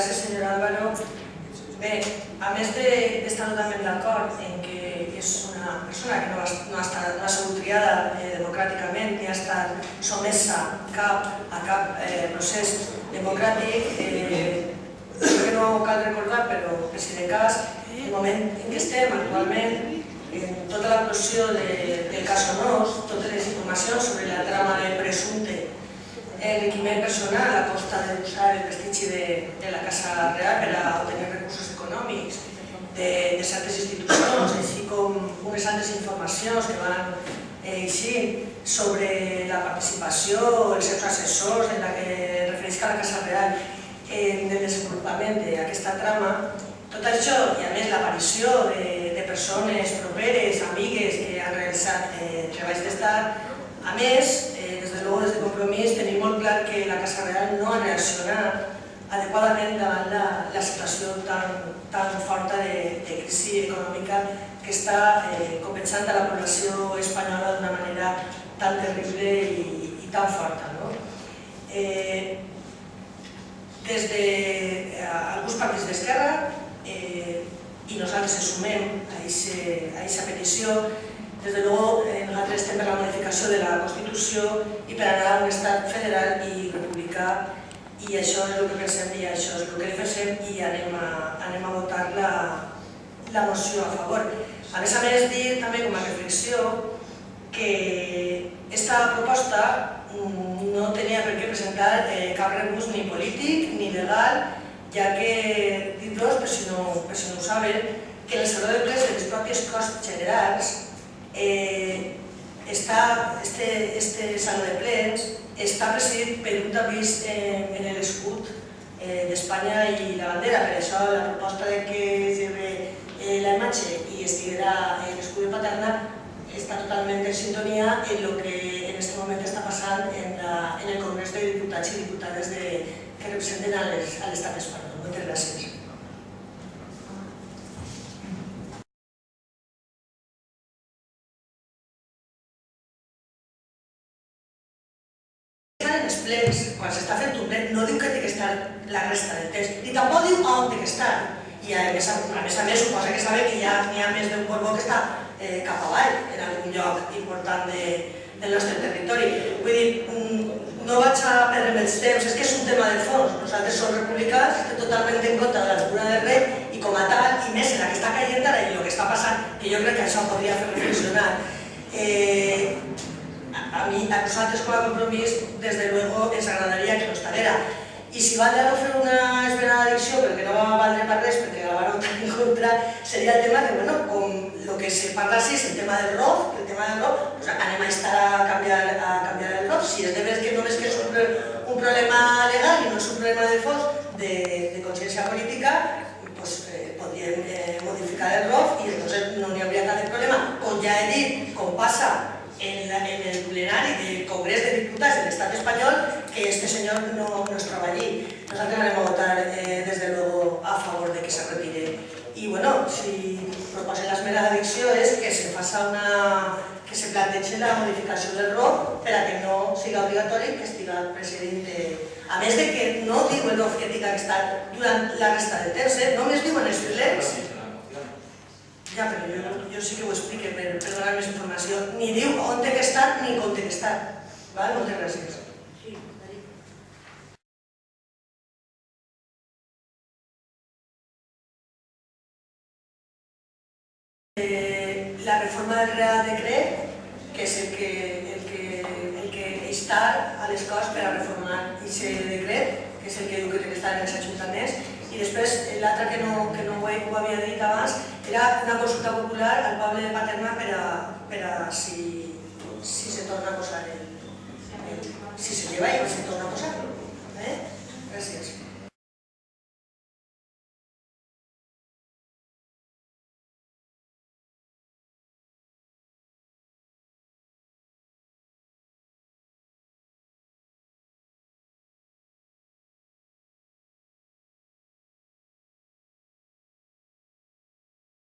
gràcies, senyor Álvaro. Bé, a més d'estar totalment d'acord en que és una persona que no ha sigut triada democràticament ni ha estat somesa a cap procés democràtic, crec que no cal recordar, però per si de cas, el moment en què estem actualment, en tota l'actuació del cas Sonós, totes les informacions sobre la trama de presumpte enriquiment personal a costa d'usar el prestigi de la Casa Real per a obtenir recursos econòmics de certes institucions, així com unes altres informacions que van eixir sobre la participació, els seus assessors, en la que refereix a la Casa Real en el desenvolupament d'aquesta trama. Tot això, i a més l'aparició de persones properes, amigues que han realitzat treballs d'estat, a més, des de Compromís tenim molt clar que la Casa Real no ha reaccionat adequadament davant la situació tan forta de crisi econòmica que està compensant a la població espanyola d'una manera tan terrible i tan forta. Des d'alguns partits d'esquerra, i nosaltres ens sumem a aquesta petició, des de luego, nosaltres estem per la modificació de la Constitució i per anar a un estat federal i republicà, i això és el que pensem i això és el que defensem, i anem a votar la moció a favor. A més, dir també com a reflexió que aquesta proposta no tenia per què presentar cap recurs ni polític ni legal, ja que, dir-los, per si no ho saben, que en el Saló de Plens de les pròpies Corts Generals este Saló de Plens està presidit per un tapís en l'escut d'Espanya i la bandera. Per això la proposta que es lleve la imatge i estiguera l'escut de Paterna està totalment en sintonia en el que en aquest moment està passant en el Congrés de Diputats i Diputades que representen a l'estat espanyol. Moltes gràcies. En els plens, quan s'està fent un ple, no diu que té que estar la resta del temps, ni tampoc diu on té que estar. I a més a més suposa que sabe que ja n'hi ha més d'un Borbó que està cap avall, en algun lloc important del nostre territori. Vull dir, no vaig a perdre els temps, és que és un tema de fons. Nosaltres som republicans, estem totalment en contra de la figura del rei i com a tal, i més en la que està caient ara i el que està passant, que jo crec que això podria fer reflexionar. A nosaltres com a Compromís, des de luego, ens agradaria que no estarera. I si valdrà no fer una esmena d'addició, perquè no va valdre per res, perquè la van votar en contra, seria el tema que, bueno, com el que se parla així és el tema del ROF, anem a estar a canviar el ROF. Si és de veres que només és un problema legal i no és un problema de fons de consciència política, podríem modificar el ROF i llavors no n'hi hauria cap problema. Com ja he dit, com passa en el plenari del Congrés de Diputats de l'Estat espanyol, que este senyor no es troba allí. Nosaltres anem a votar, des de luego, a favor de que se retire. I, bueno, si proposen l'esmena d'addició és que se plantegi la modificació del ROF per a que no siga obligatori que estiga president. A més de que no diu el ROF que tinga que estar durant la resta del temps, només diuen els plens. Ja, però jo sí que ho explique per donar més informació. Ni diu on té que estar ni com té que estar. Moltes gràcies. La reforma del Real Decret, que és el que insta a les Corts per a reformar aquest decret, que és el que diu que té que estar en els ajuntaments. I després, l'altre que no ho havia dit abans, era una consulta popular al poble de Paterna per a si se torna a posar si se lleva i se torna a posar. Gràcies.